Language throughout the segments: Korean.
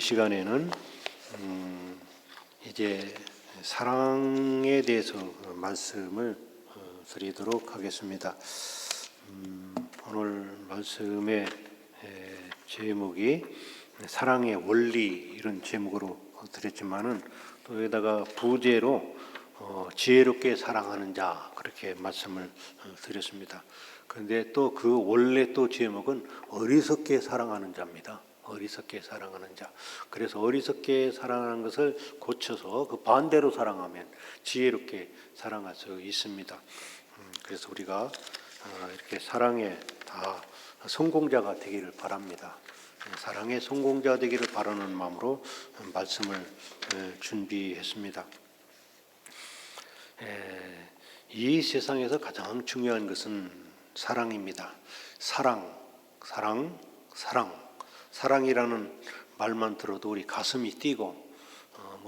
시간에는 이제 사랑에 대해서 말씀을 드리도록 하겠습니다. 오늘 말씀의 제목이 사랑의 원리 이런 제목으로 드렸지만은 또 여기다가 부제로 지혜롭게 사랑하는 자 그렇게 말씀을 드렸습니다. 그런데 또 그 원래 또 제목은 어리석게 사랑하는 자입니다. 어리석게 사랑하는 자. 그래서 어리석게 사랑하는 것을 고쳐서 그 반대로 사랑하면 지혜롭게 사랑할 수 있습니다. 그래서 우리가 이렇게 사랑에 다 성공자가 되기를 바랍니다. 사랑의 성공자 되기를 바라는 마음으로 말씀을 준비했습니다. 이 세상에서 가장 중요한 것은 사랑입니다. 사랑이라는 말만 들어도 우리 가슴이 뛰고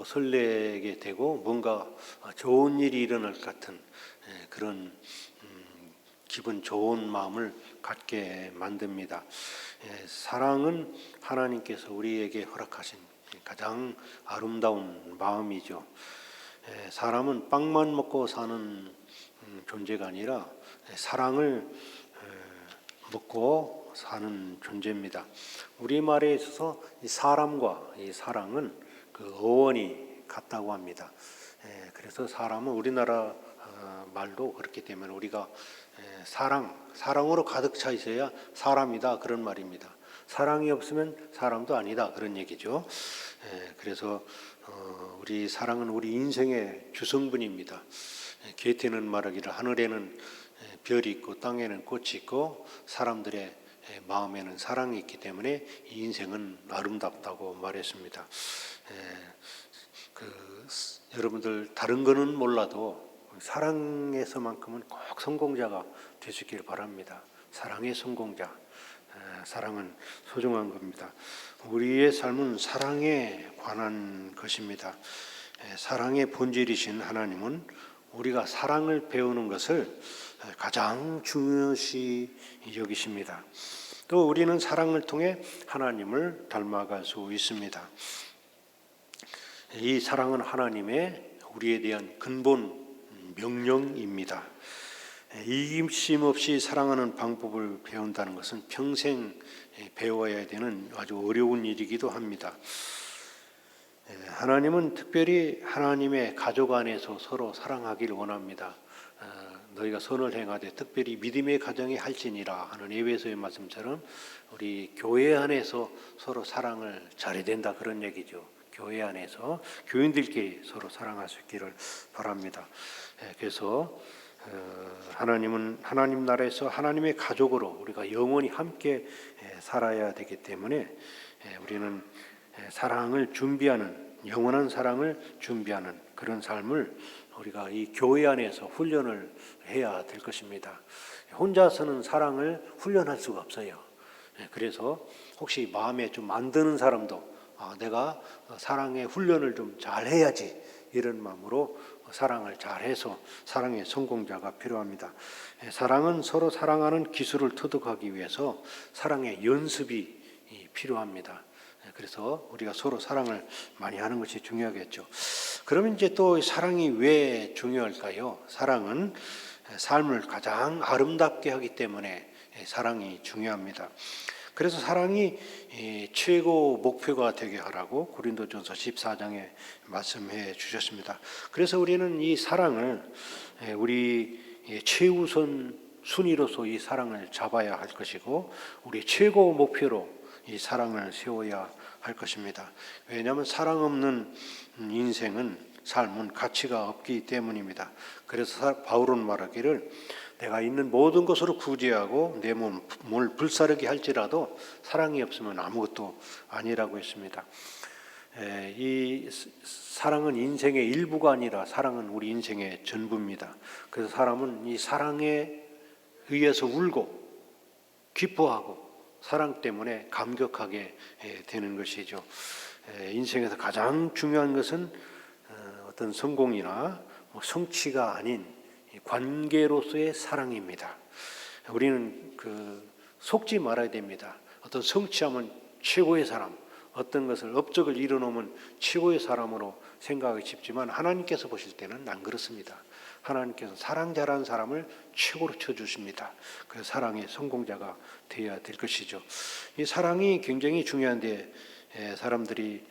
설레게 되고 뭔가 좋은 일이 일어날 것 같은 그런 기분 좋은 마음을 갖게 만듭니다. 사랑은 하나님께서 우리에게 허락하신 가장 아름다운 마음이죠. 사람은 빵만 먹고 사는 존재가 아니라 사랑을 먹고 사는 존재입니다. 우리말에 있어서 이 사람과 이 사랑은 그 어원이 같다고 합니다. 그래서 사람은 우리나라 말도 그렇기 때문에 우리가 사랑으로 가득 차 있어야 사람이다 그런 말입니다. 사랑이 없으면 사람도 아니다 그런 얘기죠. 그래서 우리 사랑은 우리 인생의 주성분입니다. 게테는 말하기를 하늘에는 별이 있고 땅에는 꽃이 있고 사람들의 마음에는 사랑이 있기 때문에 이 인생은 아름답다고 말했습니다. 여러분들 다른 거는 몰라도 사랑에서만큼은 꼭 성공자가 되시길 바랍니다. 사랑의 성공자. 사랑은 소중한 겁니다. 우리의 삶은 사랑에 관한 것입니다. 사랑의 본질이신 하나님은 우리가 사랑을 배우는 것을 가장 중요시 여기십니다. 또 우리는 사랑을 통해 하나님을 닮아갈 수 있습니다. 이 사랑은 하나님의 우리에 대한 근본 명령입니다. 이기심 없이 사랑하는 방법을 배운다는 것은 평생 배워야 되는 아주 어려운 일이기도 합니다. 하나님은 특별히 하나님의 가족 안에서 서로 사랑하기를 원합니다. 너희가 선을 행하되 특별히 믿음의 가정이 할지니라 하는 에베소의 말씀처럼 우리 교회 안에서 서로 사랑을 잘해야 된다 그런 얘기죠. 교회 안에서 교인들끼리 서로 사랑할 수 있기를 바랍니다. 그래서 하나님은 하나님 나라에서 하나님의 가족으로 우리가 영원히 함께 살아야 되기 때문에 우리는 사랑을 준비하는 영원한 사랑을 준비하는 그런 삶을 우리가 이 교회 안에서 훈련을 해야 될 것입니다. 혼자서는 사랑을 훈련할 수가 없어요. 그래서 혹시 마음에 좀 안 드는 사람도 내가 사랑의 훈련을 좀 잘 해야지 이런 마음으로 사랑을 잘해서 사랑의 성공자가 필요합니다. 사랑은 서로 사랑하는 기술을 터득하기 위해서 사랑의 연습이 필요합니다. 그래서 우리가 서로 사랑을 많이 하는 것이 중요하겠죠. 그러면 이제 또 사랑이 왜 중요할까요? 사랑은 삶을 가장 아름답게 하기 때문에 사랑이 중요합니다. 그래서 사랑이 최고 목표가 되게 하라고 고린도전서 14장에 말씀해 주셨습니다. 그래서 우리는 이 사랑을 우리 최우선 순위로서 이 사랑을 잡아야 할 것이고 우리 최고 목표로 이 사랑을 세워야 할 것입니다. 왜냐하면 사랑 없는 인생은 삶은 가치가 없기 때문입니다. 그래서 바울은 말하기를 내가 있는 모든 것으로 구제하고 내 몸을 불사르게 할지라도 사랑이 없으면 아무것도 아니라고 했습니다. 이 사랑은 인생의 일부가 아니라 사랑은 우리 인생의 전부입니다. 그래서 사람은 이 사랑에 의해서 울고 기뻐하고 사랑 때문에 감격하게 되는 것이죠. 인생에서 가장 중요한 것은 어떤 성공이나 성취가 아닌 관계로서의 사랑입니다. 우리는 속지 말아야 됩니다. 어떤 성취하면 최고의 사람, 어떤 것을 업적을 이뤄놓으면 최고의 사람으로 생각하기 쉽지만 하나님께서 보실 때는 안 그렇습니다. 하나님께서 사랑 잘하는 사람을 최고로 쳐주십니다. 그래서 사랑의 성공자가 되어야 될 것이죠. 이 사랑이 굉장히 중요한데 사람들이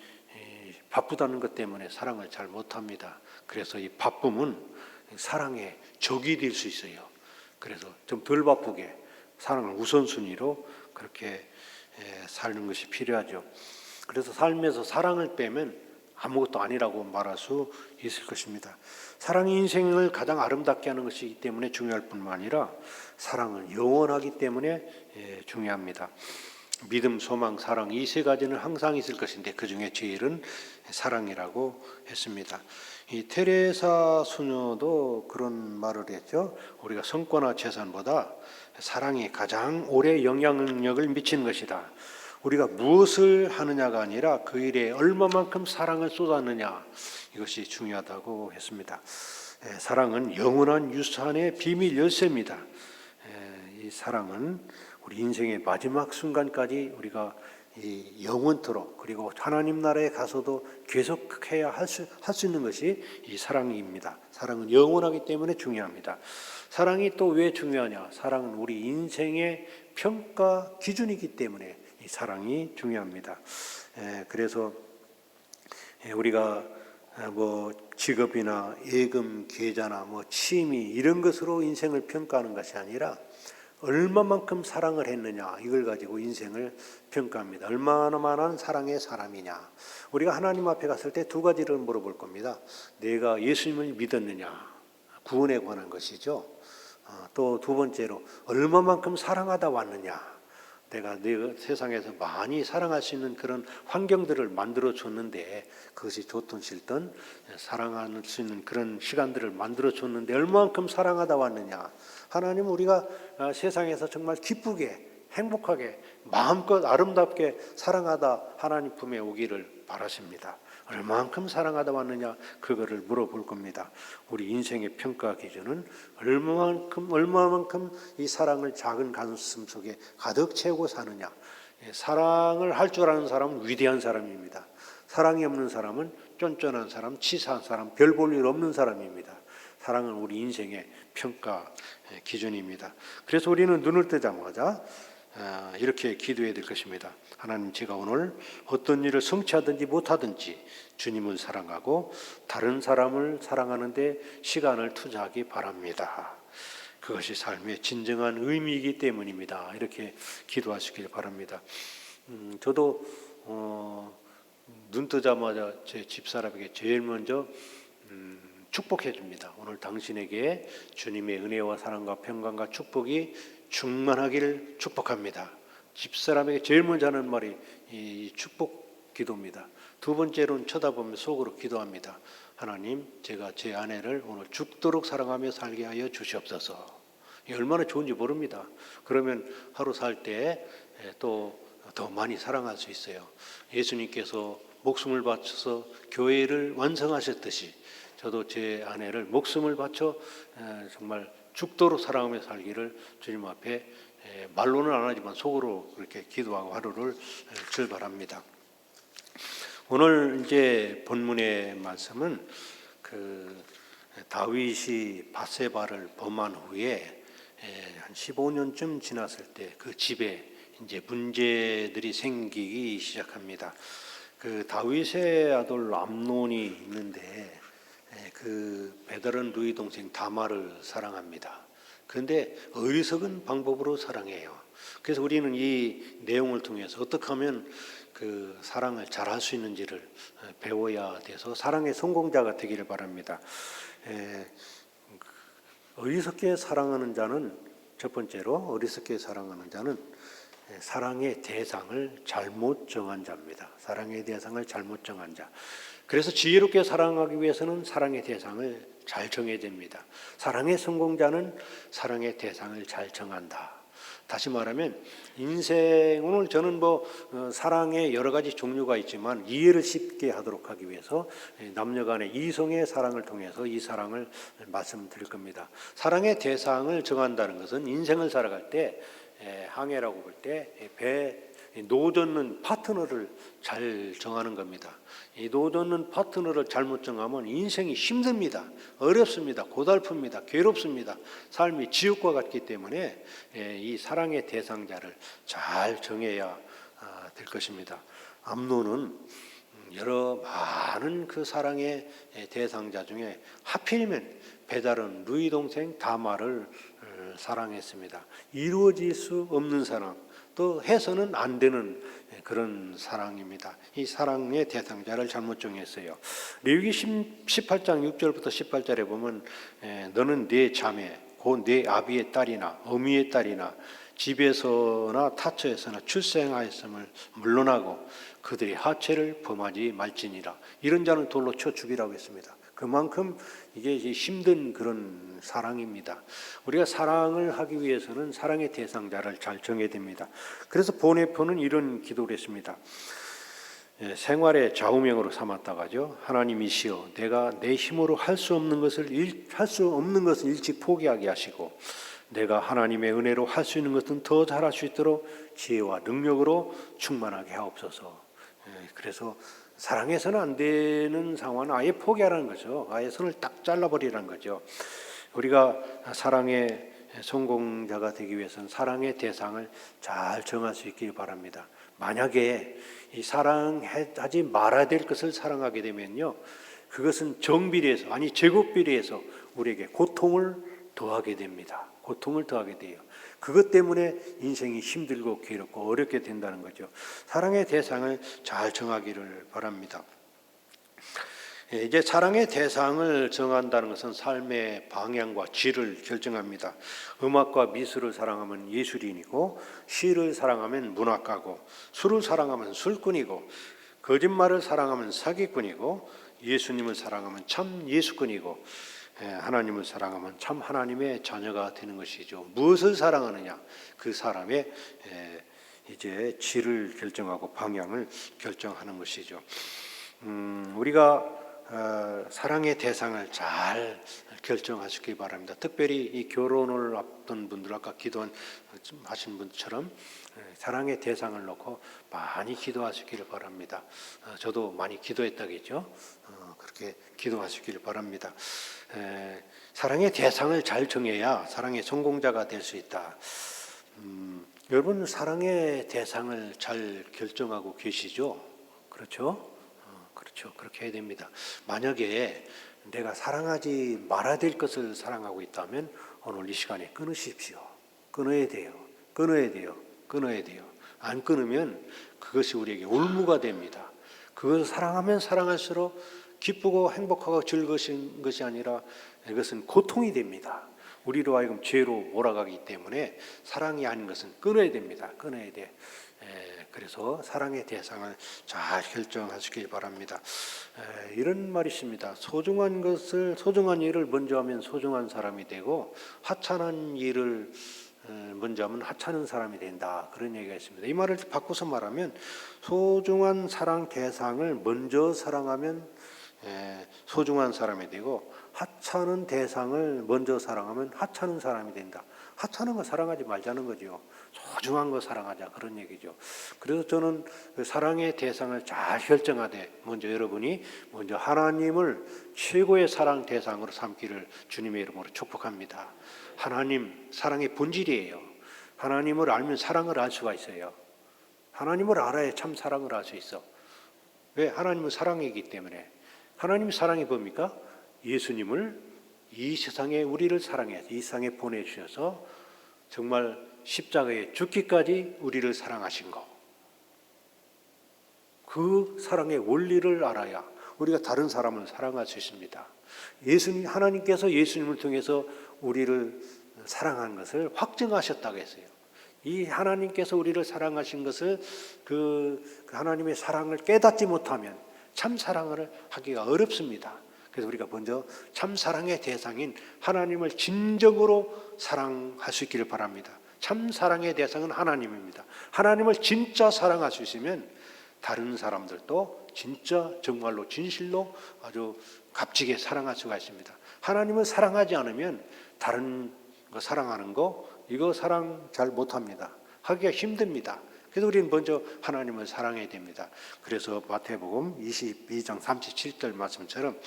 바쁘다는 것 때문에 사랑을 잘 못합니다. 그래서 이 바쁨은 사랑의 적이 될 수 있어요. 그래서 좀 덜 바쁘게 사랑을 우선순위로 그렇게 사는 것이 필요하죠. 그래서 삶에서 사랑을 빼면 아무것도 아니라고 말할 수 있을 것입니다. 사랑이 인생을 가장 아름답게 하는 것이기 때문에 중요할 뿐만 아니라 사랑은 영원하기 때문에 중요합니다. 믿음, 소망, 사랑 이 세 가지는 항상 있을 것인데 그 중에 제일은 사랑이라고 했습니다. 이 테레사 수녀도 그런 말을 했죠. 우리가 성과나 재산보다 사랑이 가장 오래 영향력을 미치는 것이다. 우리가 무엇을 하느냐가 아니라 그 일에 얼마만큼 사랑을 쏟았느냐, 이것이 중요하다고 했습니다. 사랑은 영원한 유산의 비밀 열쇠입니다. 이 사랑은 우리 인생의 마지막 순간까지 우리가 이 영원토록 그리고 하나님 나라에 가서도 계속해야 할 수 있는 것이 이 사랑입니다. 사랑은 영원하기 때문에 중요합니다. 사랑이 또 왜 중요하냐? 사랑은 우리 인생의 평가 기준이기 때문에 이 사랑이 중요합니다. 그래서 우리가 뭐 직업이나 예금 계좌나 뭐 취미 이런 것으로 인생을 평가하는 것이 아니라 얼마만큼 사랑을 했느냐, 이걸 가지고 인생을 평가합니다. 얼마나 많은 사랑의 사람이냐. 우리가 하나님 앞에 갔을 때 두 가지를 물어볼 겁니다. 내가 예수님을 믿었느냐, 구원에 관한 것이죠. 또 두 번째로 얼마만큼 사랑하다 왔느냐. 내가 세상에서 많이 사랑할 수 있는 그런 환경들을 만들어 줬는데, 그것이 좋든 싫든 사랑할 수 있는 그런 시간들을 만들어 줬는데 얼마만큼 사랑하다 왔느냐. 하나님은 우리가 세상에서 정말 기쁘게 행복하게 마음껏 아름답게 사랑하다 하나님 품에 오기를 바라십니다. 얼마만큼 사랑하다 왔느냐, 그거를 물어볼 겁니다. 우리 인생의 평가 기준은 얼마만큼 이 사랑을 작은 가슴 속에 가득 채우고 사느냐. 사랑을 할 줄 아는 사람은 위대한 사람입니다. 사랑이 없는 사람은 쫀쫀한 사람, 치사한 사람, 별 볼 일 없는 사람입니다. 사랑은 우리 인생의 평가 기준입니다. 그래서 우리는 눈을 뜨자마자 이렇게 기도해야 될 것입니다. 하나님, 제가 오늘 어떤 일을 성취하든지 못하든지 주님을 사랑하고 다른 사람을 사랑하는데 시간을 투자하기 바랍니다. 그것이 삶의 진정한 의미이기 때문입니다. 이렇게 기도하시길 바랍니다. 저도 눈 뜨자마자 제 집사람에게 제일 먼저 축복해 줍니다. 오늘 당신에게 주님의 은혜와 사랑과 평강과 축복이 충만하기를 축복합니다. 집사람에게 제일 먼저 하는 말이 이 축복 기도입니다. 두 번째로는 쳐다보며 속으로 기도합니다. 하나님, 제가 제 아내를 오늘 죽도록 사랑하며 살게 하여 주시옵소서. 이 얼마나 좋은지 모릅니다. 그러면 하루 살 때 또 더 많이 사랑할 수 있어요. 예수님께서 목숨을 바쳐서 교회를 완성하셨듯이 저도 제 아내를 목숨을 바쳐 정말 죽도록 사랑하며 살기를 주님 앞에 말로는 안 하지만 속으로 그렇게 기도하고 하루를 출발합니다. 오늘 이제 본문의 말씀은 그 다윗이 밧세바를 범한 후에 한 15년쯤 지났을 때 그 집에 이제 문제들이 생기기 시작합니다. 그 다윗의 아들 암논이 있는데 그 베드른 누이 동생 다말을 사랑합니다. 그런데 어리석은 방법으로 사랑해요. 그래서 우리는 이 내용을 통해서 어떻게 하면 그 사랑을 잘할 수 있는지를 배워야 돼서 사랑의 성공자가 되기를 바랍니다. 어리석게 사랑하는 자는, 첫 번째로 어리석게 사랑하는 자는 사랑의 대상을 잘못 정한 자입니다. 사랑의 대상을 잘못 정한 자. 그래서 지혜롭게 사랑하기 위해서는 사랑의 대상을 잘 정해야 됩니다. 사랑의 성공자는 사랑의 대상을 잘 정한다. 다시 말하면 인생, 오늘 저는 사랑의 여러 가지 종류가 있지만 이해를 쉽게 하도록 하기 위해서 남녀 간의 이성의 사랑을 통해서 이 사랑을 말씀드릴 겁니다. 사랑의 대상을 정한다는 것은 인생을 살아갈 때 항해라고 볼 때 배 노 젓는 파트너를 잘 정하는 겁니다. 이 노 젓는 파트너를 잘못 정하면 인생이 힘듭니다. 어렵습니다. 고달픕니다. 괴롭습니다. 삶이 지옥과 같기 때문에 이 사랑의 대상자를 잘 정해야 될 것입니다. 암논은 여러 많은 그 사랑의 대상자 중에 하필이면 배다른 루이 동생 다마를 사랑했습니다. 이루어질 수 없는 사랑, 또 해서는 안 되는 그런 사랑입니다. 이 사랑의 대상자를 잘못 정했어요. 레위기 18장 6절부터 18절에 보면 너는 네 자매, 곧 네 아비의 딸이나 어미의 딸이나 집에서나 타처에서나 출생하였음을 물론하고 그들의 하체를 범하지 말지니라. 이런 자는 돌로 쳐 죽이라고 했습니다. 그만큼 이게 힘든 그런 사랑입니다. 우리가 사랑을 하기 위해서는 사랑의 대상자를 잘 정해야 됩니다. 그래서 보네포는 이런 기도를 했습니다. 생활의 좌우명으로 삼았다가죠. 하나님이시여, 내가 내 힘으로 할 수 없는 것을 일찍 포기하게 하시고, 내가 하나님의 은혜로 할 수 있는 것은 더 잘할 수 있도록 지혜와 능력으로 충만하게 하옵소서. 그래서 사랑해서는 안 되는 상황은 아예 포기하라는 거죠. 아예 손을 딱 잘라버리라는 거죠. 우리가 사랑의 성공자가 되기 위해서는 사랑의 대상을 잘 정할 수 있길 바랍니다. 만약에 이 사랑하지 말아야 될 것을 사랑하게 되면요, 그것은 정비례해서, 아니 제곱비례해서 우리에게 고통을 더하게 됩니다. 고통을 더하게 돼요. 그것 때문에 인생이 힘들고 괴롭고 어렵게 된다는 거죠. 사랑의 대상을 잘 정하기를 바랍니다. 이제 사랑의 대상을 정한다는 것은 삶의 방향과 질을 결정합니다. 음악과 미술을 사랑하면 예술인이고, 시를 사랑하면 문학가고, 술을 사랑하면 술꾼이고, 거짓말을 사랑하면 사기꾼이고, 예수님을 사랑하면 참 예수꾼이고, 하나님을 사랑하면 참 하나님의 자녀가 되는 것이죠. 무엇을 사랑하느냐, 그 사람의 이제 질을 결정하고 방향을 결정하는 것이죠. 우리가 사랑의 대상을 잘 결정하시기 바랍니다. 특별히 이 결혼을 앞둔 분들, 아까 기도하신 분처럼 사랑의 대상을 놓고 많이 기도하시기를 바랍니다. 저도 많이 기도했다겠죠. 그렇게 기도하시기를 바랍니다. 사랑의 대상을 잘 정해야 사랑의 성공자가 될 수 있다. 여러분, 사랑의 대상을 잘 결정하고 계시죠? 그렇죠? 그렇죠. 그렇게 해야 됩니다. 만약에 내가 사랑하지 말아야 될 것을 사랑하고 있다면 오늘 이 시간에 끊으십시오. 끊어야 돼요. 끊어야 돼요. 끊어야 돼요. 안 끊으면 그것이 우리에게 올무가 됩니다. 그것을 사랑하면 사랑할수록 기쁘고 행복하고 즐거운 것이 아니라 이것은 고통이 됩니다. 우리로 하여금 죄로 몰아가기 때문에 사랑이 아닌 것은 끊어야 됩니다. 끊어야 돼. 그래서 사랑의 대상을 잘 결정하시길 바랍니다. 이런 말이 있습니다. 소중한 일을 먼저 하면 소중한 사람이 되고, 하찮은 일을 먼저 하면 하찮은 사람이 된다. 그런 얘기가 있습니다. 이 말을 바꿔서 말하면, 소중한 사랑 대상을 먼저 사랑하면 소중한 사람이 되고, 하찮은 대상을 먼저 사랑하면 하찮은 사람이 된다. 하찮은 거 사랑하지 말자는 거죠. 소중한 거 사랑하자, 그런 얘기죠. 그래서 저는 그 사랑의 대상을 잘 결정하되 여러분이 먼저 하나님을 최고의 사랑 대상으로 삼기를 주님의 이름으로 축복합니다. 하나님, 사랑의 본질이에요. 하나님을 알면 사랑을 알 수가 있어요. 하나님을 알아야 참 사랑을 알 수 있어. 왜? 하나님은 사랑이기 때문에. 하나님 사랑이 뭡니까? 예수님을 이 세상에 우리를 사랑해서 이 세상에 보내주셔서 정말 십자가에 죽기까지 우리를 사랑하신 것. 그 사랑의 원리를 알아야 우리가 다른 사람을 사랑할 수 있습니다. 하나님께서 예수님을 통해서 우리를 사랑하는 것을 확증하셨다고 했어요. 이 하나님께서 우리를 사랑하신 것을 그 하나님의 사랑을 깨닫지 못하면 참 사랑을 하기가 어렵습니다. 그래서 우리가 먼저 참 사랑의 대상인 하나님을 진정으로 사랑할 수 있기를 바랍니다. 참 사랑의 대상은 하나님입니다. 하나님을 진짜 사랑할 수 있으면 다른 사람들도 진짜 정말로 진실로 아주 값지게 사랑할 수가 있습니다. 하나님을 사랑하지 않으면 다른 거 사랑하는 거, 이거 사랑 잘 못합니다. 하기가 힘듭니다. 그래서 우리는 먼저 하나님을 사랑해야 됩니다. 그래서 마태복음 22장 37절 말씀처럼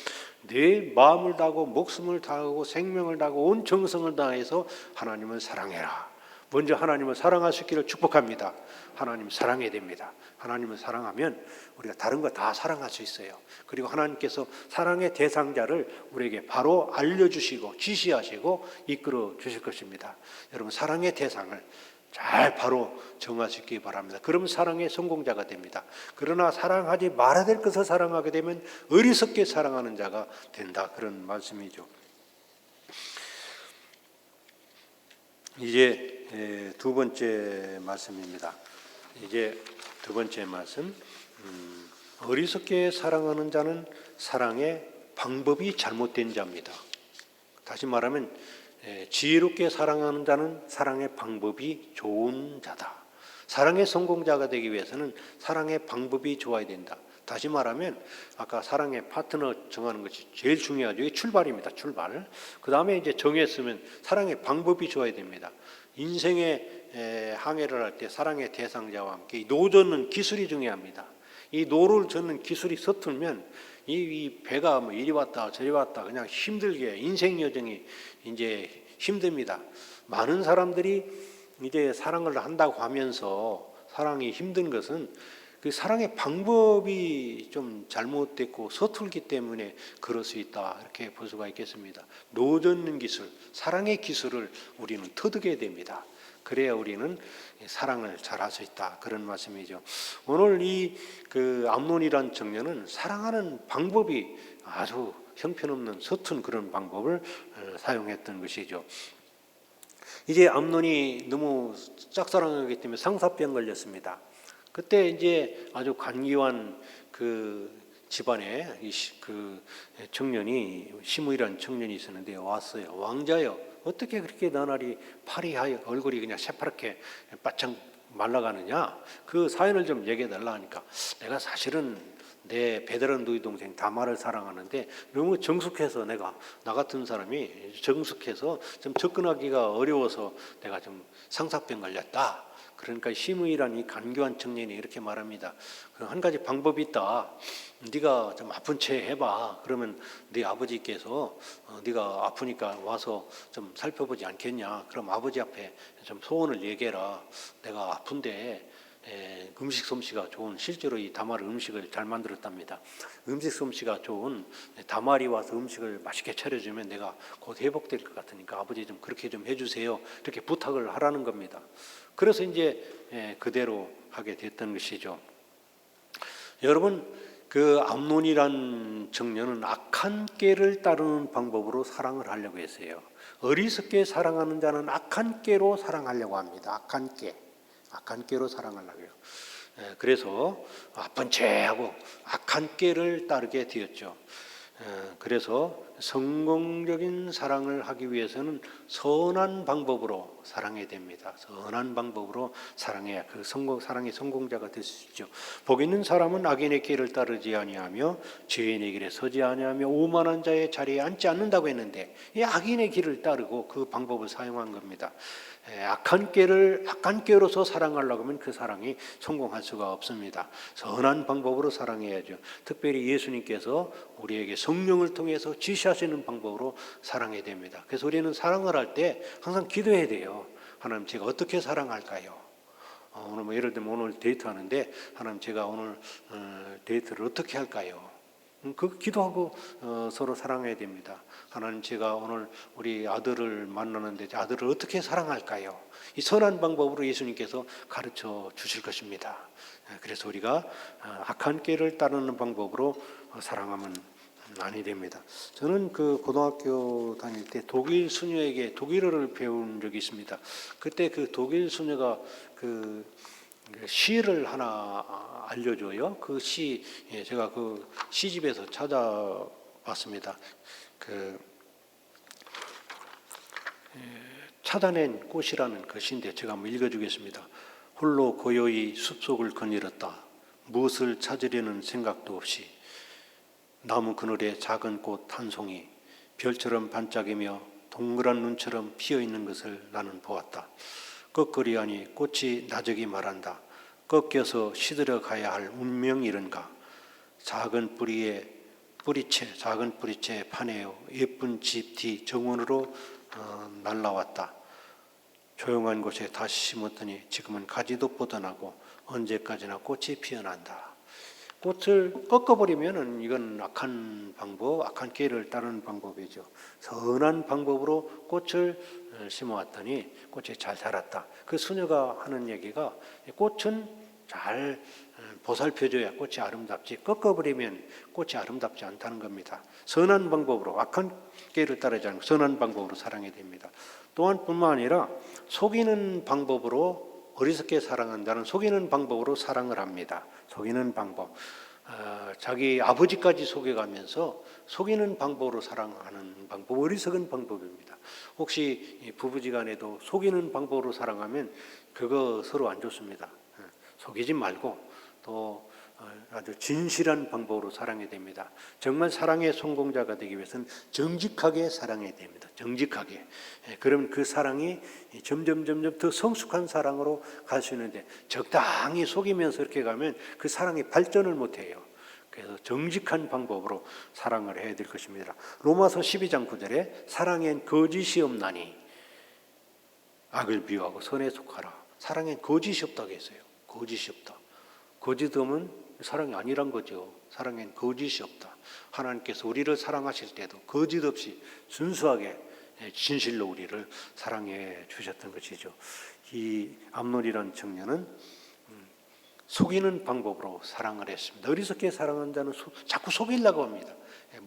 내 마음을 다하고 목숨을 다하고 생명을 다하고 온 정성을 다해서 하나님을 사랑해라. 먼저 하나님을 사랑할 수 있기를 축복합니다. 하나님 사랑해야 됩니다. 하나님을 사랑하면 우리가 다른 거 다 사랑할 수 있어요. 그리고 하나님께서 사랑의 대상자를 우리에게 바로 알려주시고 지시하시고 이끌어 주실 것입니다. 여러분 사랑의 대상을 잘 바로 정할 수 있기 바랍니다. 그러면 사랑의 성공자가 됩니다. 그러나 사랑하지 말아야 될 것을 사랑하게 되면 어리석게 사랑하는 자가 된다. 그런 말씀이죠. 이제 두 번째 말씀입니다. 이제 두 번째 말씀, 어리석게 사랑하는 자는 사랑의 방법이 잘못된 자입니다. 다시 말하면 지혜롭게 사랑하는 자는 사랑의 방법이 좋은 자다. 사랑의 성공자가 되기 위해서는 사랑의 방법이 좋아야 된다. 다시 말하면 아까 사랑의 파트너 정하는 것이 제일 중요하죠. 이게 출발입니다. 출발. 그 다음에 이제 정했으면 사랑의 방법이 좋아야 됩니다. 인생의 항해를 할 때 사랑의 대상자와 함께 노 젓는 기술이 중요합니다. 이 노를 젓는 기술이 서툴면 이 배가 뭐 이리 왔다 저리 왔다 그냥 힘들게 인생 여정이 이제 힘듭니다. 많은 사람들이 이제 사랑을 한다고 하면서 사랑이 힘든 것은 그 사랑의 방법이 좀 잘못됐고 서툴기 때문에 그럴 수 있다 이렇게 볼 수가 있겠습니다. 노 젓는 기술, 사랑의 기술을 우리는 터득해야 됩니다. 그래야 우리는 사랑을 잘할 수 있다 그런 말씀이죠. 오늘 그 암논이란 청년은 사랑하는 방법이 아주 형편없는 서툰 그런 방법을 사용했던 것이죠. 이제 암논이 너무 짝사랑하기 때문에 상사병 걸렸습니다. 그때 이제 아주 간기한 그 집안에 그 청년이 시므이라는 청년이 있었는데 왔어요. 왕자여, 어떻게 그렇게 나날이 파리하여 얼굴이 그냥 새파랗게 바짝 말라가느냐? 그 사연을 좀 얘기해 달라 하니까 내가 사실은 내 베테랑 누이 동생 다말을 사랑하는데 너무 정숙해서 나 같은 사람이 정숙해서 좀 접근하기가 어려워서 내가 좀 상사병 걸렸다. 그러니까 시므이라는 이 간교한 청년이 이렇게 말합니다. 한 가지 방법이 있다. 네가 좀 아픈 채 해봐. 그러면 네 아버지께서 네가 아프니까 와서 좀 살펴보지 않겠냐. 그럼 아버지 앞에 좀 소원을 얘기해라. 내가 아픈데 음식 솜씨가 좋은, 실제로 이 다말이 음식을 잘 만들었답니다. 음식 솜씨가 좋은 다말이 와서 음식을 맛있게 차려주면 내가 곧 회복될 것 같으니까 아버지 좀 그렇게 좀 해주세요. 이렇게 부탁을 하라는 겁니다. 그래서 이제 그대로 하게 됐던 것이죠. 여러분, 그 암논이란 청년은 악한 꾀를 따르는 방법으로 사랑을 하려고 했어요. 어리석게 사랑하는 자는 악한 꾀로 사랑하려고 합니다. 악한 꾀로 사랑하려고요. 그래서 아픈 채 하고 악한 꾀를 따르게 되었죠. 그래서 성공적인 사랑을 하기 위해서는 선한 방법으로 사랑해야 됩니다. 선한 방법으로 사랑해야 그 사랑의 성공자가 될 수 있죠. 복 있는 사람은 악인의 길을 따르지 아니하며 죄인의 길에 서지 아니하며 오만한 자의 자리에 앉지 않는다고 했는데 이 악인의 길을 따르고 그 방법을 사용한 겁니다. 악한 꾀로서 사랑하려고 하면 그 사랑이 성공할 수가 없습니다. 선한 방법으로 사랑해야죠. 특별히 예수님께서 우리에게 성령을 통해서 지시하시는 방법으로 사랑해야 됩니다. 그래서 우리는 사랑을 할 때 항상 기도해야 돼요. 하나님, 제가 어떻게 사랑할까요? 오늘 뭐 예를 들면 오늘 데이트하는데 하나님, 제가 오늘 데이트를 어떻게 할까요? 그 기도하고 서로 사랑해야 됩니다. 하나님, 제가 오늘 우리 아들을 만나는데 아들을 어떻게 사랑할까요? 이 선한 방법으로 예수님께서 가르쳐 주실 것입니다. 그래서 우리가 악한 꾀를 따르는 방법으로 사랑하면 아니 됩니다. 저는 그 고등학교 다닐 때 독일 수녀에게 독일어를 배운 적이 있습니다. 그때 그 독일 수녀가 그 시를 하나 알려줘요. 그 시, 제가 그 시집에서 찾아봤습니다. 그 찾아낸 꽃이라는 그 시인데 제가 한번 읽어주겠습니다. 홀로 고요히 숲속을 거닐었다. 무엇을 찾으려는 생각도 없이 나무 그늘에 작은 꽃 한 송이 별처럼 반짝이며 동그란 눈처럼 피어있는 것을 나는 보았다. 꺽거리하니 꽃이 나적이 말한다. 꺾여서 시들어 가야 할 운명이른가. 작은 뿌리채 파내어 예쁜 집 뒤 정원으로 날라왔다. 조용한 곳에 다시 심었더니 지금은 가지도 뻗어나고 언제까지나 꽃이 피어난다. 꽃을 꺾어버리면은 이건 악한 방법, 악한 깨를 따르는 방법이죠. 선한 방법으로 꽃을 심어왔더니 꽃이 잘 자랐다. 그 수녀가 하는 얘기가 꽃은 잘 보살펴줘야 꽃이 아름답지 꺾어버리면 꽃이 아름답지 않다는 겁니다. 선한 방법으로, 악한 깨를 따르지 않고 선한 방법으로 사랑해야 됩니다. 또한 뿐만 아니라 속이는 방법으로, 어리석게 사랑한다는 속이는 방법으로 사랑을 합니다. 속이는 방법, 자기 아버지까지 속여가면서 속이는 방법으로 사랑하는 방법, 어리석은 방법입니다. 혹시 부부지간에도 속이는 방법으로 사랑하면 그거 서로 안 좋습니다. 속이지 말고 또 아주 진실한 방법으로 사랑해야 됩니다. 정말 사랑의 성공자가 되기 위해서는 정직하게 사랑해야 됩니다. 정직하게. 그러면 그 사랑이 점점 더 성숙한 사랑으로 갈 수 있는데, 적당히 속이면서 이렇게 가면 그 사랑이 발전을 못해요. 그래서 정직한 방법으로 사랑을 해야 될 것입니다. 로마서 12장 9절에 사랑엔 거짓이 없나니 악을 비유하고 선에 속하라. 사랑엔 거짓이 없다고 했어요. 거짓이 없다. 거짓 없으면 사랑이 아니란 거죠. 사랑엔 거짓이 없다. 하나님께서 우리를 사랑하실 때도 거짓 없이 순수하게 진실로 우리를 사랑해 주셨던 것이죠. 이 암논이라는 청년은 속이는 방법으로 사랑을 했습니다. 어리석게 사랑한 자는 자꾸 속이려고 합니다.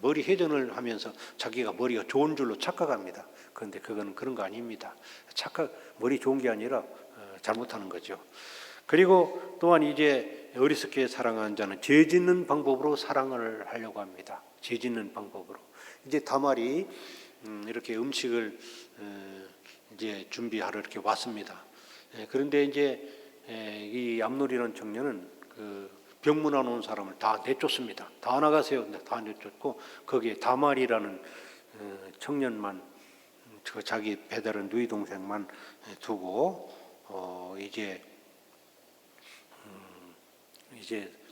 머리 회전을 하면서 자기가 머리가 좋은 줄로 착각합니다. 그런데 그거는 그런 거 아닙니다. 머리 좋은 게 아니라 잘못하는 거죠. 그리고 또한 이제 어리석게 사랑하는 자는 죄 짓는 방법으로 사랑을 하려고 합니다. 죄 짓는 방법으로. 이제 다말이 이렇게 음식을 이제 준비하러 이렇게 왔습니다. 그런데 이제 이 암놀이라는 청년은 그 병문안 온 사람을 다 내쫓습니다. 다 나가세요. 다 내쫓고 거기에 다말이라는 청년만, 자기 배다른 누이 동생만 두고 이제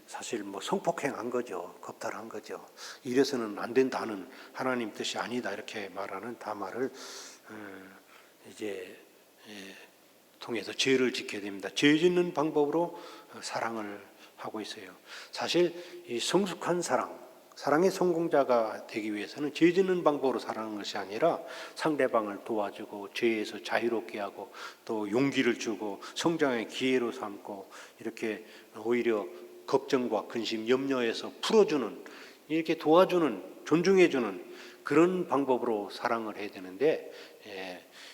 사실 뭐 성폭행한 거죠. 겁탈한 거죠. 이래서는 안 된다는 하나님 뜻이 아니다 이렇게 말하는 다말을 이제 통해서 죄를 지켜야 됩니다. 죄 짓는 방법으로 사랑을 하고 있어요. 사실 이 성숙한 사랑의 성공자가 되기 위해서는 죄 짓는 방법으로 사랑하는 것이 아니라 상대방을 도와주고 죄에서 자유롭게 하고 또 용기를 주고 성장의 기회로 삼고 이렇게 오히려 걱정과 근심, 염려에서 풀어주는, 이렇게 도와주는, 존중해주는 그런 방법으로 사랑을 해야 되는데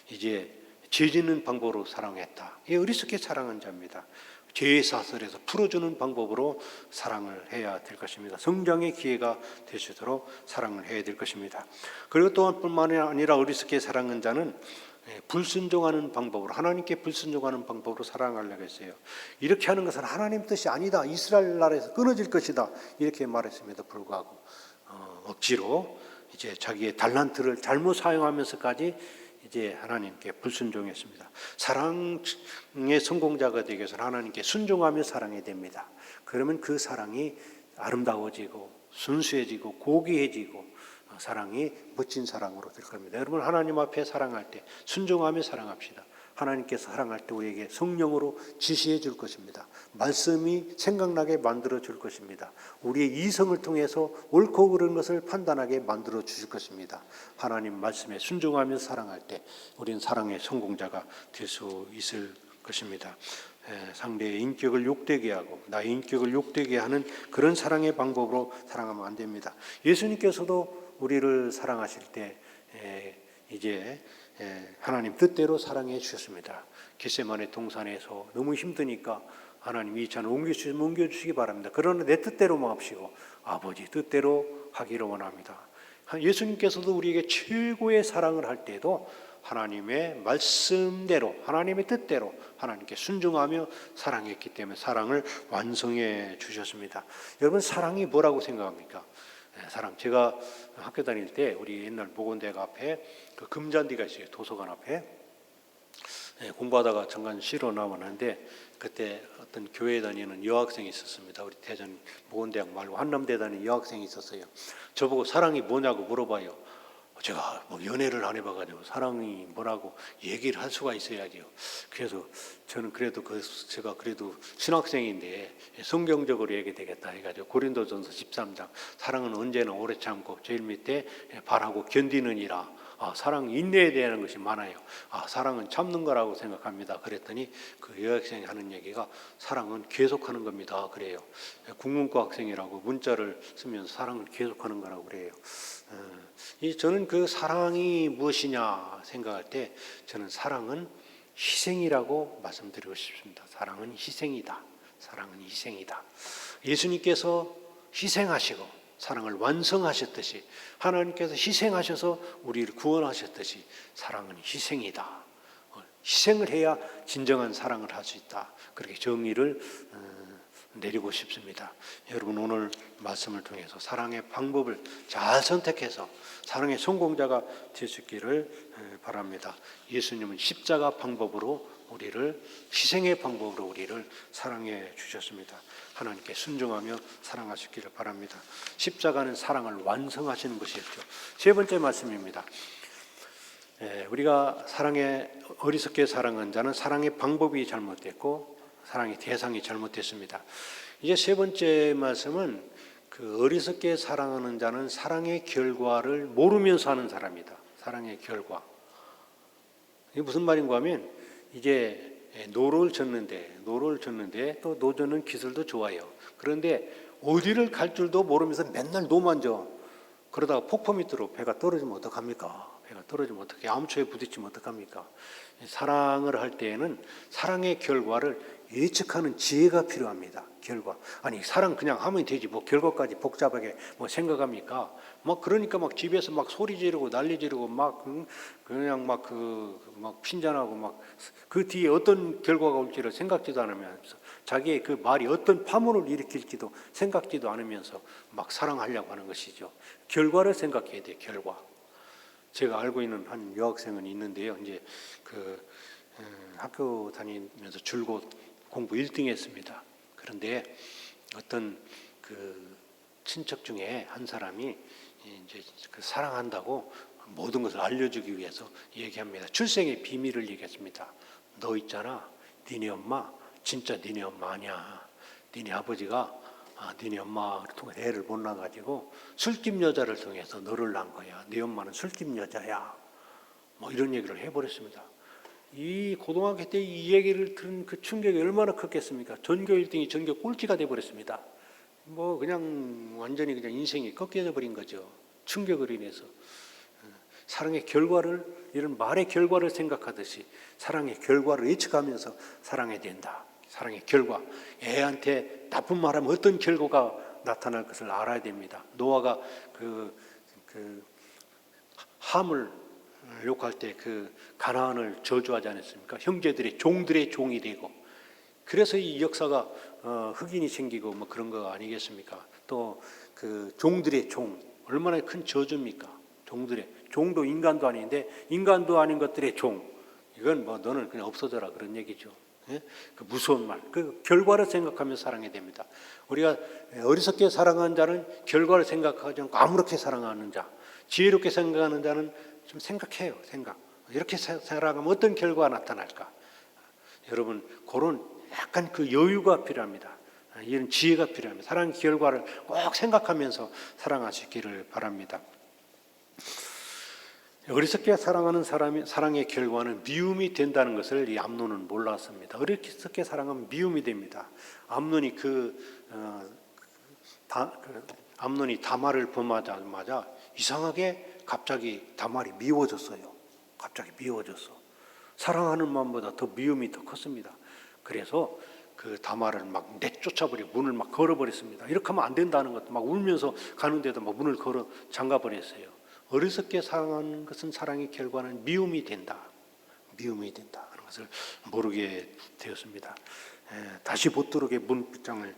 이제 죄 짓는 방법으로 사랑했다. 이게 어리석게 사랑한 자입니다. 죄의 사슬에서 풀어주는 방법으로 사랑을 해야 될 것입니다. 성장의 기회가 될 수 있도록 사랑을 해야 될 것입니다. 그리고 또한 뿐만 아니라 어리석게 사랑한 자는 불순종하는 방법으로, 하나님께 불순종하는 방법으로 사랑하려고 했어요. 이렇게 하는 것은 하나님 뜻이 아니다. 이스라엘 나라에서 끊어질 것이다. 이렇게 말했음에도 불구하고 억지로 이제 자기의 달란트를 잘못 사용하면서까지 이제 하나님께 불순종했습니다. 사랑의 성공자가 되기 위해서는 하나님께 순종하며 사랑해야 됩니다. 그러면 그 사랑이 아름다워지고 순수해지고 고귀해지고 사랑이 멋진 사랑으로 될 겁니다. 여러분, 하나님 앞에 사랑할 때 순종하며 사랑합시다. 하나님께서 사랑할 때 우리에게 성령으로 지시해 줄 것입니다. 말씀이 생각나게 만들어 줄 것입니다. 우리의 이성을 통해서 옳고 그른 것을 판단하게 만들어 주실 것입니다. 하나님 말씀에 순종하며 사랑할 때 우리는 사랑의 성공자가 될 수 있을 것입니다. 상대의 인격을 욕되게 하고 나의 인격을 욕되게 하는 그런 사랑의 방법으로 사랑하면 안 됩니다. 예수님께서도 우리를 사랑하실 때 이제 하나님 뜻대로 사랑해 주셨습니다. 겟세마네 동산에서 너무 힘드니까 하나님 이 잔을 옮겨주시기 바랍니다. 그러나 내 뜻대로만 합시고 아버지 뜻대로 하기를 원합니다. 예수님께서도 우리에게 최고의 사랑을 할 때도 하나님의 말씀대로, 하나님의 뜻대로 하나님께 순종하며 사랑했기 때문에 사랑을 완성해 주셨습니다. 여러분, 사랑이 뭐라고 생각합니까? 사랑. 제가 학교 다닐 때 우리 옛날 보건대학 앞에 그 금잔디가 있어요. 도서관 앞에. 공부하다가 잠깐 쉬러 나왔는데 그때 어떤 교회 다니는 여학생이 있었습니다. 우리 대전 모건대학 말고 한남대 다니는 여학생이 있었어요. 저보고 사랑이 뭐냐고 물어봐요. 제가 뭐 연애를 안 해봐가지고 사랑이 뭐라고 얘기를 할 수가 있어야지요. 그래서 저는 그래도 제가 그래도 신학생인데 성경적으로 얘기되겠다 해가지고 고린도전서 13장 사랑은 언제나 오래 참고 제일 밑에 바라고 견디느니라. 사랑 인내에 대한 것이 많아요. 사랑은 참는 거라고 생각합니다. 그랬더니 그 여학생이 하는 얘기가 사랑은 계속하는 겁니다. 그래요. 국문과 학생이라고 문자를 쓰면서 사랑을 계속하는 거라고 그래요. 저는 그 사랑이 무엇이냐 생각할 때 저는 사랑은 희생이라고 말씀드리고 싶습니다. 사랑은 희생이다. 사랑은 희생이다. 예수님께서 희생하시고 사랑을 완성하셨듯이 하나님께서 희생하셔서 우리를 구원하셨듯이 사랑은 희생이다. 희생을 해야 진정한 사랑을 할 수 있다. 그렇게 정의를 내리고 싶습니다. 여러분 오늘 말씀을 통해서 사랑의 방법을 잘 선택해서 사랑의 성공자가 되시기를 바랍니다. 예수님은 십자가 방법으로 우리를 희생의 방법으로 우리를 사랑해 주셨습니다. 하나님께 순종하며 사랑하시기를 바랍니다. 십자가는 사랑을 완성하시는 것이었죠. 세 번째 말씀입니다. 우리가 어리석게 사랑한 자는 사랑의 방법이 잘못됐고 사랑의 대상이 잘못됐습니다. 이제 세 번째 말씀은 그 어리석게 사랑하는 자는 사랑의 결과를 모르면서 하는 사람이다. 사랑의 결과. 이게 무슨 말인가 하면 이제 노를 젓는데 또 노 젓는 기술도 좋아요. 그런데 어디를 갈 줄도 모르면서 맨날 노만 져. 그러다가 폭포 밑으로 배가 떨어지면 어떡합니까? 배가 떨어지면 어떻게 암초에 부딪히면 어떡합니까? 사랑을 할 때에는 사랑의 결과를 예측하는 지혜가 필요합니다. 결과. 아니 사랑 그냥 하면 되지 뭐 결과까지 복잡하게 뭐 생각합니까? 막 그러니까 막 집에서 막 소리 지르고 난리 지르고 막 그냥 막 핀잔하고 막 그 뒤에 어떤 결과가 올지를 생각지도 않으면서 자기의 그 말이 어떤 파문을 일으킬지도 생각지도 않으면서 막 사랑하려고 하는 것이죠. 결과를 생각해야 돼요. 결과. 제가 알고 있는 한 여학생은 있는데요. 이제 학교 다니면서 줄곧 공부 1등 했습니다. 그런데 어떤 그 친척 중에 한 사람이 이제 사랑한다고 모든 것을 알려주기 위해서 얘기합니다. 출생의 비밀을 얘기했습니다. 너 있잖아, 니네 엄마 진짜 니네 엄마 아니야. 니네 아버지가 니네 엄마를 통해 애를 못 낳아가지고 술집 여자를 통해서 너를 낳은 거야. 네 엄마는 술집 여자야. 뭐 이런 얘기를 해버렸습니다. 이 고등학교 때 이 얘기를 들은 그 충격이 얼마나 컸겠습니까? 전교 1등이 전교 꼴찌가 돼버렸습니다. 뭐 그냥 완전히 그냥 인생이 꺾여져 버린 거죠. 충격을 인해서. 사랑의 결과를 이런 말의 결과를 생각하듯이 사랑의 결과를 예측하면서 사랑해야 된다. 사랑의 결과. 애한테 나쁜 말하면 어떤 결과가 나타날 것을 알아야 됩니다. 노아가 함을 욕할 때 가나안을 저주하지 않았습니까? 형제들의 종들의 종이 되고 그래서 이 역사가 흑인이 생기고 뭐 그런 거 아니겠습니까? 또 종들의 종 얼마나 큰 저주입니까? 종도 인간도 아닌데 인간도 아닌 것들의 종 이건 뭐 너는 그냥 없어져라 그런 얘기죠. 예? 그 무서운 말. 그 결과를 생각하며 사랑해야 됩니다. 우리가 어리석게 사랑하는 자는 결과를 생각하지 않고 아무렇게 사랑하는 자, 지혜롭게 생각하는 자는 좀 생각해요. 이렇게 사랑하면 어떤 결과가 나타날까? 여러분 그런 약간 그 여유가 필요합니다. 이런 지혜가 필요합니다. 사랑의 결과를 꼭 생각하면서 사랑하시기를 바랍니다. 어리석게 사랑하는 사람이 사랑의 결과는 미움이 된다는 것을 이 암논은 몰랐습니다. 어리석게 사랑하면 미움이 됩니다. 암논이 암논이 다말을 범하자마자 이상하게 갑자기 다말이 미워졌어요. 갑자기 미워졌어. 사랑하는 마음보다 더 미움이 더 컸습니다. 그래서 그 다말을 막 내쫓아버리고 문을 막 걸어버렸습니다. 이렇게 하면 안 된다는 것도 막 울면서 가는데도 막 문을 걸어 잠가버렸어요. 어리석게 사랑하는 것은 사랑의 결과는 미움이 된다. 미움이 된다 하는 것을 모르게 되었습니다. 다시 못 들어오게 문장을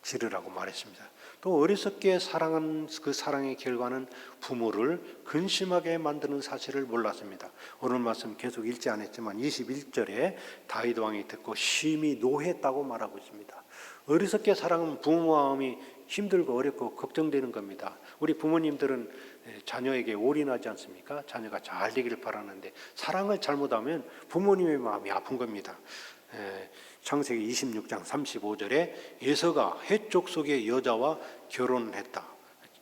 지르라고 말했습니다. 또 어리석게 사랑한 그 사랑의 결과는 부모를 근심하게 만드는 사실을 몰랐습니다. 오늘 말씀 계속 읽지 않았지만 21절에 다윗 왕이 듣고 심히 노했다고 말하고 있습니다. 어리석게 사랑하면 부모 마음이 힘들고 어렵고 걱정되는 겁니다. 우리 부모님들은 자녀에게 올인하지 않습니까? 자녀가 잘 되기를 바라는데 사랑을 잘못하면 부모님의 마음이 아픈 겁니다. 창세기 26장 35절에 에서가 헷족 속의 여자와 결혼했다.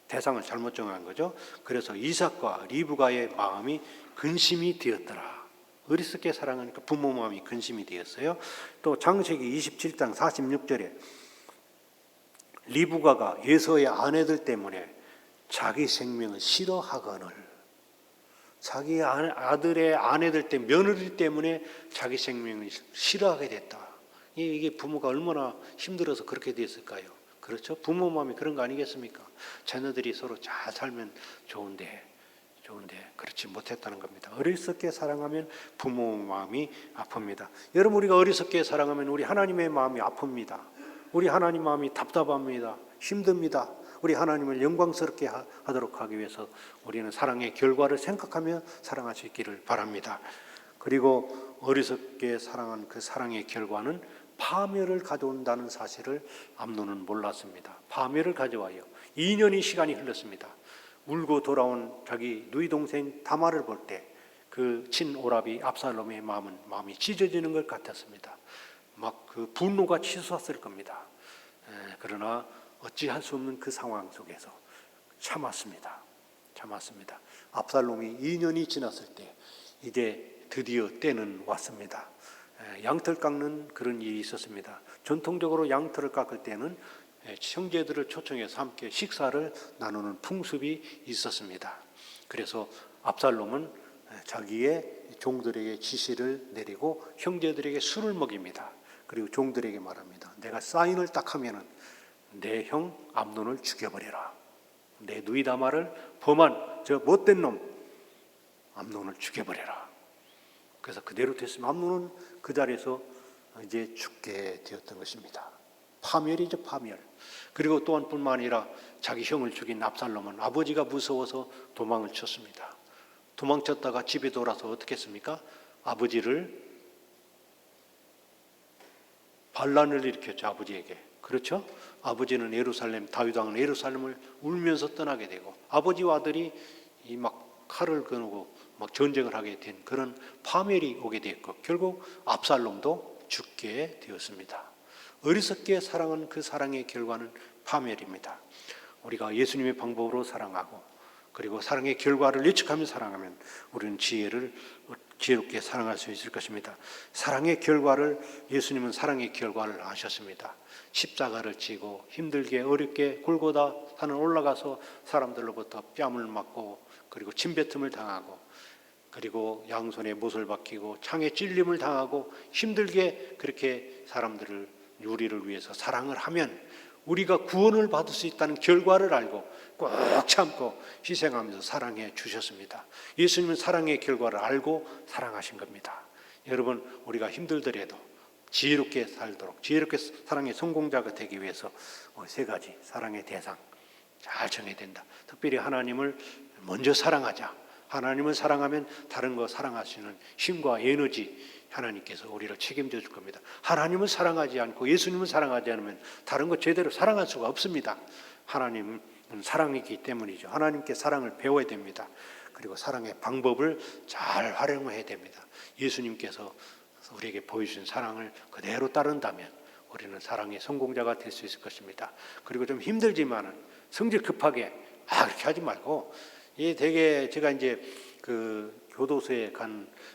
대상을 잘못 정한 거죠. 그래서 이삭과 리브가의 마음이 근심이 되었더라. 어리석게 사랑하니까 부모 마음이 근심이 되었어요. 또 창세기 27장 46절에 리브가가 에서의 아내들 때문에 자기 생명을 싫어하거늘, 자기 아들의 아내들 때문에, 며느리 때문에 자기 생명을 싫어하게 됐다. 이게 부모가 얼마나 힘들어서 그렇게 됐을까요? 그렇죠? 부모 마음이 그런 거 아니겠습니까? 자녀들이 서로 잘 살면 좋은데 그렇지 못했다는 겁니다. 어리석게 사랑하면 부모 마음이 아픕니다. 여러분, 우리가 어리석게 사랑하면 우리 하나님의 마음이 아픕니다. 우리 하나님 마음이 답답합니다. 힘듭니다. 우리 하나님을 영광스럽게 하도록 하기 위해서 우리는 사랑의 결과를 생각하며 사랑할 수 있기를 바랍니다. 그리고 어리석게 사랑한 그 사랑의 결과는 파멸을 가져온다는 사실을 암논은 몰랐습니다. 파멸을 가져와요. 2년의 시간이 흘렀습니다. 울고 돌아온 자기 누이 동생 다말을 볼 때 그 친오라비 압살롬의 마음이 찢어지는 것 같았습니다. 막 그 분노가 치솟았을 겁니다. 그러나 어찌할 수 없는 그 상황 속에서 참았습니다. 압살롬이 2년이 지났을 때 이제 드디어 때는 왔습니다. 양털 깎는 그런 일이 있었습니다. 전통적으로 양털을 깎을 때는 형제들을 초청해서 함께 식사를 나누는 풍습이 있었습니다. 그래서 압살롬은 자기의 종들에게 지시를 내리고 형제들에게 술을 먹입니다. 그리고 종들에게 말합니다. 내가 사인을 딱 하면은 내 형 암논을 죽여버려라. 내 누이 다말을 범한 저 못된 놈 암논을 죽여버려라. 그래서 그대로 됐으면 암논은 그 자리에서 이제 죽게 되었던 것입니다. 파멸이죠, 파멸. 그리고 또한 뿐만 아니라 자기 형을 죽인 압살롬은 아버지가 무서워서 도망을 쳤습니다. 도망쳤다가 집에 돌아서 어떻게 했습니까? 아버지를 반란을 일으켰죠, 아버지에게. 그렇죠? 아버지는 예루살렘, 다윗 왕은 예루살렘을 울면서 떠나게 되고 아버지와 아들이 이 막 칼을 겨누고 막 전쟁을 하게 된 그런 파멸이 오게 됐고 결국 압살롬도 죽게 되었습니다. 어리석게 사랑한 그 사랑의 결과는 파멸입니다. 우리가 예수님의 방법으로 사랑하고 그리고 사랑의 결과를 예측하며 사랑하면 우리는 지혜롭게 사랑할 수 있을 것입니다. 사랑의 결과를 예수님은 사랑의 결과를 아셨습니다. 십자가를 지고 힘들게 어렵게 골고다 산을 올라가서 사람들로부터 뺨을 맞고 그리고 침뱉음을 당하고 그리고 양손에 못을 박히고 창에 찔림을 당하고 힘들게 그렇게 사람들을 우리를 위해서 사랑을 하면 우리가 구원을 받을 수 있다는 결과를 알고 꼭 참고 희생하면서 사랑해 주셨습니다. 예수님은 사랑의 결과를 알고 사랑하신 겁니다. 여러분, 우리가 힘들더라도 지혜롭게 살도록 지혜롭게 사랑의 성공자가 되기 위해서 세 가지 사랑의 대상 잘 정해야 된다. 특별히 하나님을 먼저 사랑하자. 하나님을 사랑하면 다른 거 사랑할 수 있는 힘과 에너지 하나님께서 우리를 책임져 줄 겁니다. 하나님을 사랑하지 않고 예수님을 사랑하지 않으면 다른 거 제대로 사랑할 수가 없습니다. 하나님은 사랑이기 때문이죠. 하나님께 사랑을 배워야 됩니다. 그리고 사랑의 방법을 잘 활용해야 됩니다. 예수님께서 우리에게 보여주신 사랑을 그대로 따른다면 우리는 사랑의 성공자가 될 수 있을 것입니다. 그리고 좀 힘들지만은 성질 급하게 그렇게 하지 말고 되게 제가 이제 그 교도소에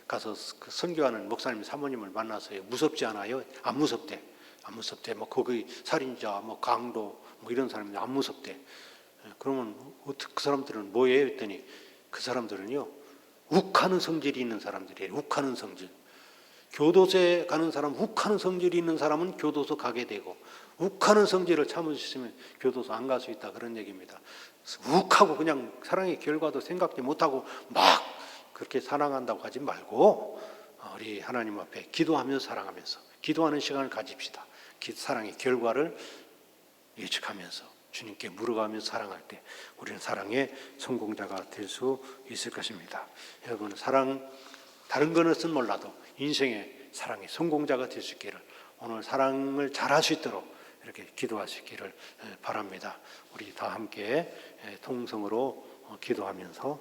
가서 그 선교하는 목사님 사모님을 만나서요. 무섭지 않아요? 안 무섭대. 뭐 거기 살인자, 뭐 강도, 뭐 이런 사람들 안 무섭대. 그러면 그 사람들은 뭐예요? 했더니 그 사람들은요. 욱하는 성질이 있는 사람들이에요. 욱하는 성질. 교도소에 가는 사람, 욱하는 성질이 있는 사람은 교도소 가게 되고 욱하는 성질을 참을 수 있으면 교도소 안 갈 수 있다 그런 얘기입니다. 욱하고 그냥 사랑의 결과도 생각지 못하고 막 그렇게 사랑한다고 하지 말고 우리 하나님 앞에 기도하면서 사랑하면서 기도하는 시간을 가집시다. 사랑의 결과를 예측하면서 주님께 물어가면서 사랑할 때 우리는 사랑의 성공자가 될 수 있을 것입니다. 여러분, 사랑 다른 거는 몰라도 인생의 사랑의 성공자가 될 수 있기를, 오늘 사랑을 잘할 수 있도록 이렇게 기도하시기를 바랍니다. 우리 다 함께 통성으로 기도하면서